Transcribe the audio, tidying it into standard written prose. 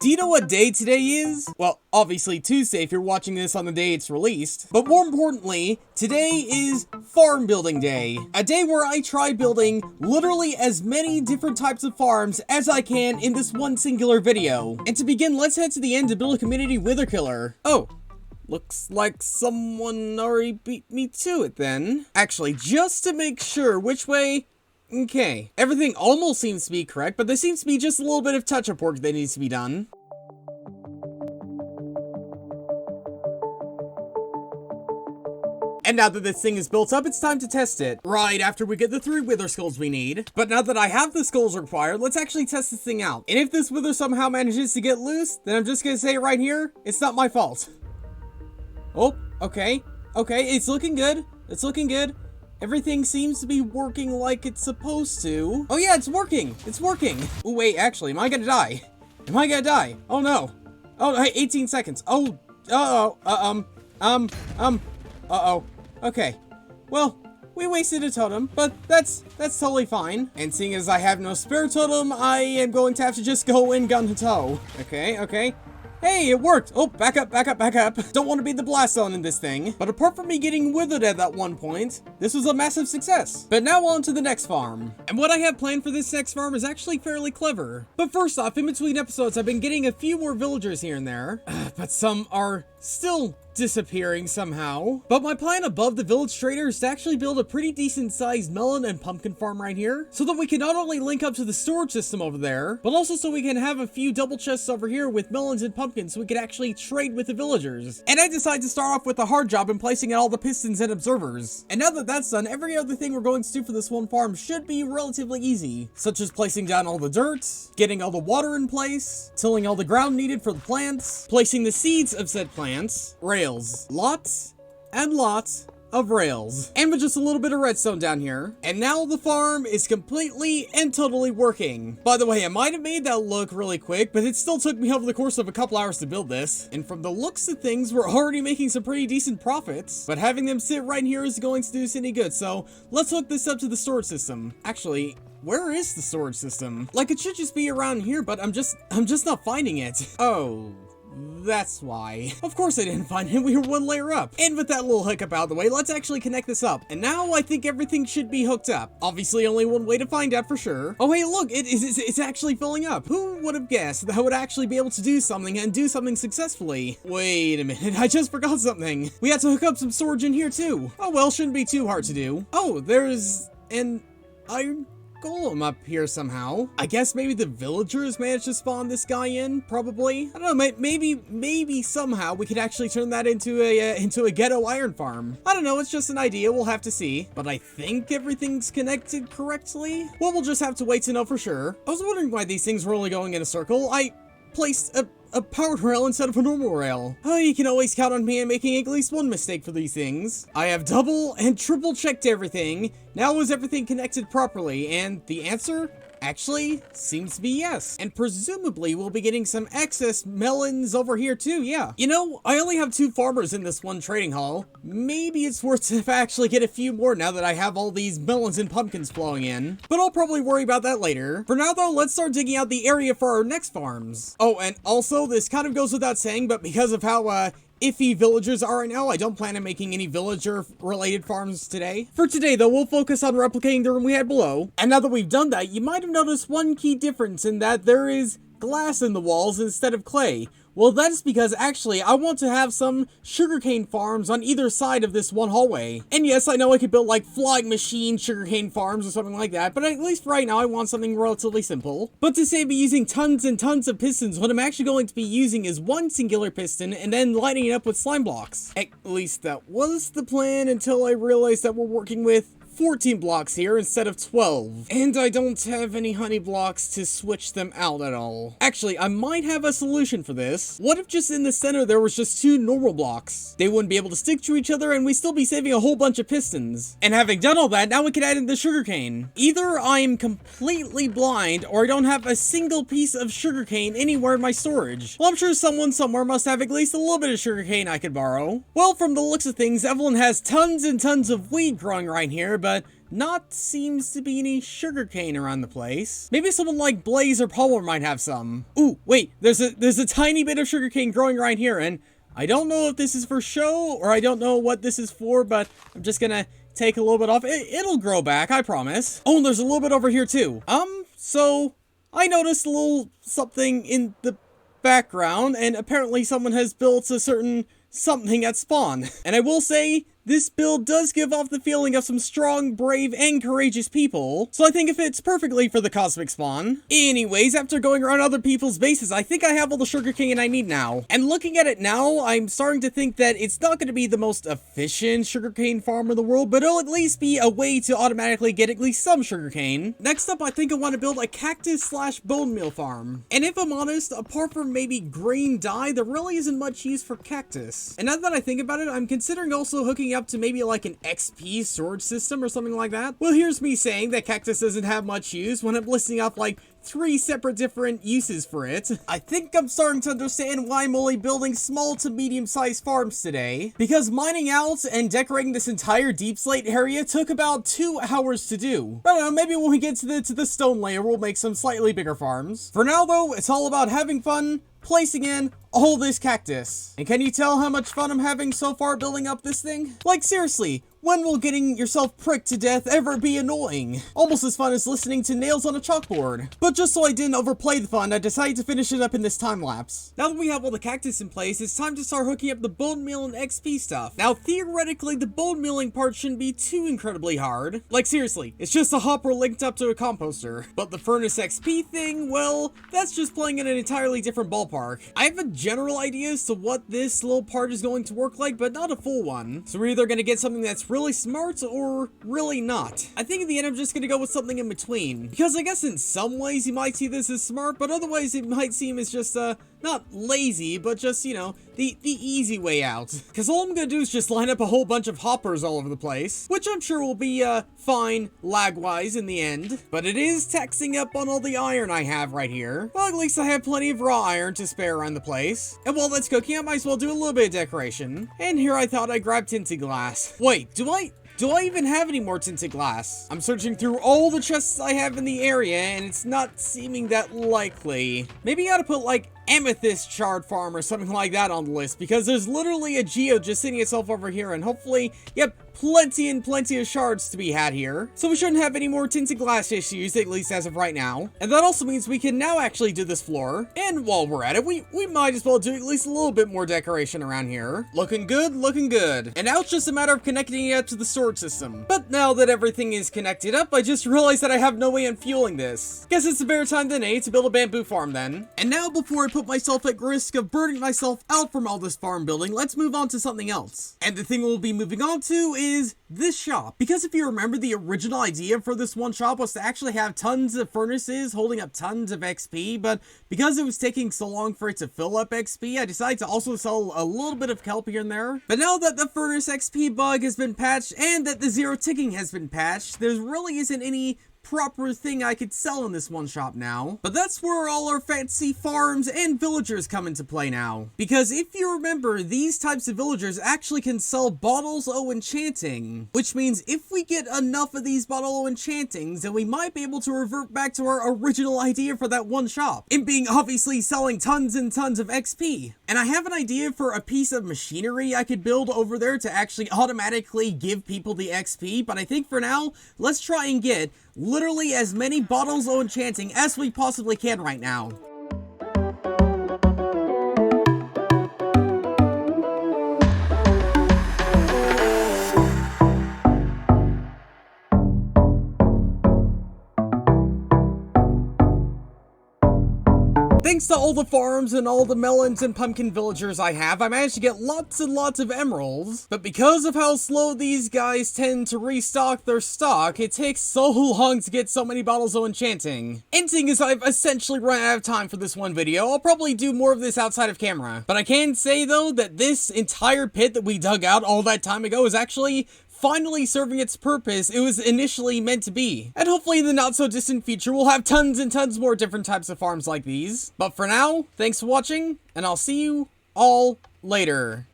Do you know what day today is? Well, obviously Tuesday if you're watching this on the day it's released. But more importantly, today is Farm Building Day. A day where I try building literally as many different types of farms as I can in this one singular video. And to begin, let's head to the end to build a community wither killer. Oh. Looks like someone already beat me to it then. Actually, just to make sure which way... Okay, everything almost seems to be correct, but there seems to be just a little bit of touch-up work that needs to be done. And now that this thing is built up, it's time to test it. Right after we get the 3 wither skulls we need. But now that I have the skulls required, let's actually test this thing out. And if this wither somehow manages to get loose, then I'm just gonna say it right here, it's not my fault. Oh, okay. Okay, it's looking good. It's looking good. Everything seems to be working like it's supposed to. Oh yeah, it's working. It's working. Oh wait, actually, am I gonna die? Am I gonna die? Oh no. Oh, hey, 18 seconds. Oh, uh-oh. Okay. Well, we wasted a totem, but that's totally fine. And seeing as I have no spare totem, I am going to have to just go in gun-to-toe. Okay. Hey, it worked! Oh, back up. Don't want to be the blast zone in this thing. But apart from me getting withered at that one point, this was a massive success. But now on to the next farm. And what I have planned for this next farm is actually fairly clever. But first off, in between episodes, I've been getting a few more villagers here and there. But some are still disappearing somehow. But my plan above the village trader is to actually build a pretty decent sized melon and pumpkin farm right here, so that we can not only link up to the storage system over there, but also so we can have a few double chests over here with melons and pumpkins so we can actually trade with the villagers. And I decided to start off with the hard job in placing out all the pistons and observers. And now that that's done, every other thing we're going to do for this one farm should be relatively easy, such as placing down all the dirt, getting all the water in place, tilling all the ground needed for the plants, placing the seeds of said plants, rails, lots and lots of rails, and with just a little bit of redstone down here. And now the farm is completely and totally working. By the way, I might have made that look really quick, but it still took me over the course of a couple hours to build this. And from the looks of things, we're already making some pretty decent profits, but having them sit right here isn't going to do us any good. So let's hook this up to the storage system. Actually, where is the storage system? Like, it should just be around here, but I'm just not finding it. Oh, that's why. Of course I didn't find it, we were one layer up. And with that little hiccup out of the way, let's actually connect this up. And now I think everything should be hooked up. Obviously only one way to find out for sure. Oh hey, look, it's actually filling up. Who would have guessed that I would actually be able to do something and do something successfully? Wait a minute, I just forgot something. We had to hook up some storage in here too. Oh well, shouldn't be too hard to do. Oh, there's an iron golem up here somehow. I guess maybe the villagers managed to spawn this guy in, probably. I don't know, maybe somehow we could actually turn that into a ghetto iron farm. I don't know, it's just an idea, we'll have to see. But I think everything's connected correctly. Well, we'll just have to wait to know for sure. I was wondering why these things were only going in a circle. I placed a powered rail instead of a normal rail. Oh, you can always count on me making at least one mistake for these things. I have double and triple checked everything. Now is everything connected properly? And the answer actually seems to be yes. And presumably we'll be getting some excess melons over here too, yeah. You know, I only have 2 farmers in this one trading hall. Maybe it's worth to actually get a few more now that I have all these melons and pumpkins flowing in. But I'll probably worry about that later. For now though, let's start digging out the area for our next farms. Oh, and also this kind of goes without saying, but because of how iffy villagers are right now, I don't plan on making any villager-related farms today. For today, though, we'll focus on replicating the room we had below. And now that we've done that, you might have noticed one key difference in that there is glass in the walls instead of clay. Well, that's because actually I want to have some sugarcane farms on either side of this one hallway. And yes, I know I could build like flying machine sugarcane farms or something like that, but at least right now I want something relatively simple. But to save me using tons and tons of pistons, what I'm actually going to be using is one singular piston and then lighting it up with slime blocks. At least that was the plan until I realized that we're working with 14 blocks here instead of 12. And I don't have any honey blocks to switch them out at all. Actually, I might have a solution for this. What if just in the center there was just 2 normal blocks? They wouldn't be able to stick to each other and we'd still be saving a whole bunch of pistons. And having done all that, now we can add in the sugarcane. Either I'm completely blind or I don't have a single piece of sugarcane anywhere in my storage. Well, I'm sure someone somewhere must have at least a little bit of sugarcane I could borrow. Well, from the looks of things, Evelyn has tons and tons of weed growing right here, but not seems to be any sugarcane around the place. Maybe someone like Blaze or Palmer might have some. Ooh, wait, there's a tiny bit of sugarcane growing right here, and I don't know if this is for show, or I don't know what this is for, but I'm just gonna take a little bit off. It'll grow back, I promise. Oh, and there's a little bit over here too. So I noticed a little something in the background, and apparently someone has built a certain something at spawn. And I will say, this build does give off the feeling of some strong, brave, and courageous people, so I think it fits perfectly for the cosmic spawn. Anyways, after going around other people's bases, I think I have all the sugarcane I need now. And looking at it now, I'm starting to think that it's not going to be the most efficient sugarcane farm in the world, but it'll at least be a way to automatically get at least some sugarcane. Next up, I think I want to build a cactus/bone meal farm. And if I'm honest, apart from maybe green dye, there really isn't much use for cactus. And now that I think about it, I'm considering also hooking up to maybe like an XP storage system or something like that. Well, here's me saying that cactus doesn't have much use when I'm listing off like 3 separate different uses for it. I think I'm starting to understand why I'm only building small to medium-sized farms today. Because mining out and decorating this entire deep slate area took about 2 hours to do. I don't know, maybe when we get to the stone layer, we'll make some slightly bigger farms. For now though, it's all about having fun, placing in all this cactus. And can you tell how much fun I'm having so far building up this thing? Like seriously, when will getting yourself pricked to death ever be annoying? Almost as fun as listening to nails on a chalkboard. But just so I didn't overplay the fun, I decided to finish it up in this time lapse. Now that we have all the cactus in place, it's time to start hooking up the bone meal and XP stuff. Now theoretically, the bone mealing part shouldn't be too incredibly hard. Like seriously, it's just a hopper linked up to a composter. But the furnace XP thing, well, that's just playing in an entirely different ballpark. I have a general idea as to what this little part is going to work like, but not a full one. So we're either going to get something that's really smart or really not. I think in the end I'm just going to go with something in between. Because I guess in some ways you might see this as smart, but otherwise it might seem as just not lazy, but just, you know, the easy way out. Because all I'm gonna do is just line up a whole bunch of hoppers all over the place, which I'm sure will be, fine lag-wise in the end. But it is taxing up on all the iron I have right here. Well, at least I have plenty of raw iron to spare around the place. And while that's cooking, I might as well do a little bit of decoration. And here I thought I'd grab tinted glass. Wait, do I even have any more tinted glass? I'm searching through all the chests I have in the area, and it's not seeming that likely. Maybe I gotta put, like, amethyst shard farm or something like that on the list, because there's literally a geode just sitting itself over here, and hopefully, yep, plenty and plenty of shards to be had here. So we shouldn't have any more tinted glass issues, at least as of right now. And that also means we can now actually do this floor. And while we're at it, we might as well do at least a little bit more decoration around here. Looking good, looking good. And now it's just a matter of connecting it up to the storage system. But now that everything is connected up, I just realized that I have no way of fueling this. Guess it's a better time than any to build a bamboo farm then. And now before I put myself at risk of burning myself out from all this farm building, let's move on to something else. And the thing we'll be moving on to is this shop. Because if you remember, the original idea for this one shop was to actually have tons of furnaces holding up tons of XP, but because it was taking so long for it to fill up XP, I decided to also sell a little bit of kelp here and there. But now that the furnace XP bug has been patched and that the zero ticking has been patched, there really isn't any proper thing I could sell in this one shop now. But that's where all our fancy farms and villagers come into play now. Because if you remember, these types of villagers actually can sell bottles o' enchanting. Which means if we get enough of these bottle o' enchantings, then we might be able to revert back to our original idea for that one shop. It being obviously selling tons and tons of XP. And I have an idea for a piece of machinery I could build over there to actually automatically give people the XP. But I think for now, let's try and get literally as many bottles o' enchanting as we possibly can right now. Thanks to all the farms and all the melons and pumpkin villagers I have, I managed to get lots and lots of emeralds. But because of how slow these guys tend to restock their stock, it takes so long to get so many bottles of enchanting. And seeing as I've essentially run out of time for this one video, I'll probably do more of this outside of camera. But I can say though that this entire pit that we dug out all that time ago is actually finally serving its purpose it was initially meant to be. And hopefully in the not so distant future we'll have tons and tons more different types of farms like these. But for now, thanks for watching, and I'll see you all later.